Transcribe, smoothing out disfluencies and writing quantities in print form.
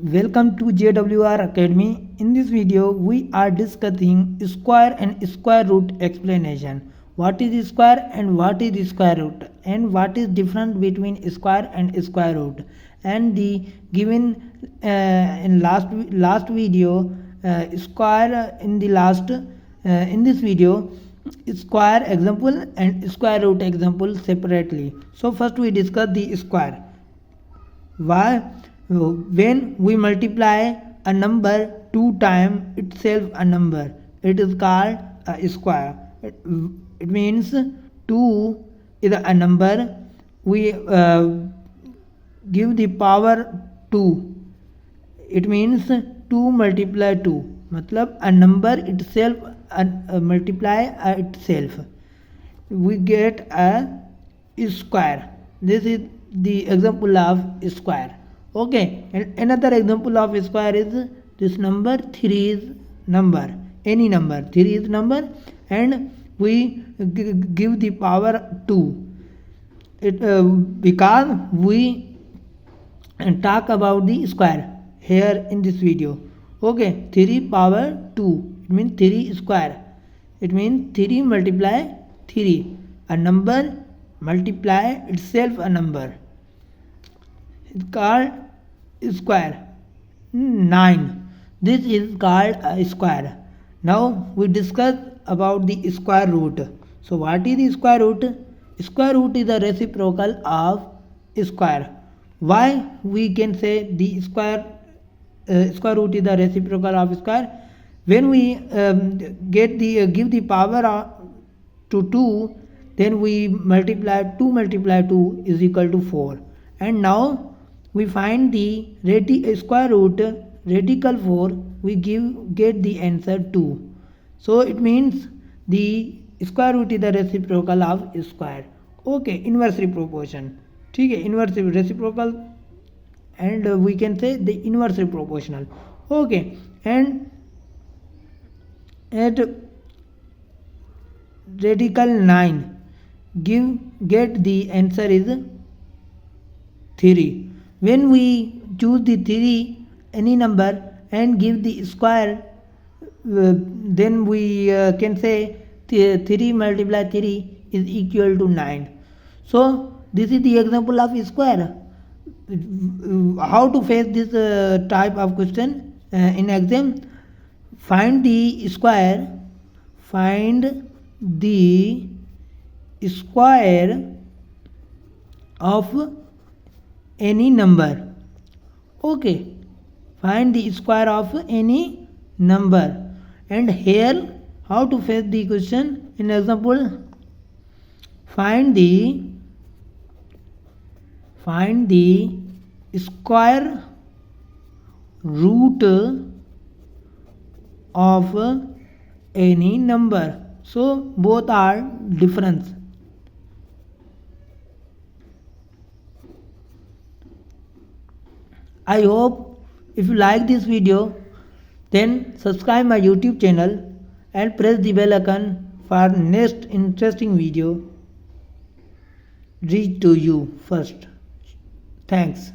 Welcome to JWR Academy. In this video, we are discussing square and square root explanation. What is square and what is square root, and what is different between square and square root. And the given in last video square in the last in this video square example and square root example separately. So first we discuss the square. Why? When we multiply a number 2 times itself a number, it is called a square. It means 2 is a number, we give the power 2. It means 2 multiply 2, matlab a number itself multiply itself, we get a square. This is the example of square. Okay, and another example of square is this number 3 is number, any number 3 is number, and we give the power 2. Because we talk about the square here in this video. Okay, 3 power 2, it means 3 square, it means 3 multiply 3, a number multiply itself a number, it's called square. 9, this is called a square. Now we discuss about the square root. So what is the square root? Square root is the reciprocal of square. Why we can say the square root is the reciprocal of square? When we give the power to 2, then we multiply 2 multiply 2 is equal to 4, and now we find the square root radical 4, we get the answer 2. So it means the square root is the reciprocal of square. Okay, inversely proportion. Okay, inversely reciprocal, and we can say the inversely proportional. Okay, and at radical 9 get the answer is 3. When we choose the 3 any number and give the square, then we can say 3 multiply 3 is equal to 9. So this is the example of square. How to face this type of question in exam? Find the square of any number. Okay, find the square of any number. And here how to face the question in example? Find the square root of any number. So both are different. I hope if you like this video, then subscribe my YouTube channel and press the bell icon for next interesting video reach to you first. Thanks.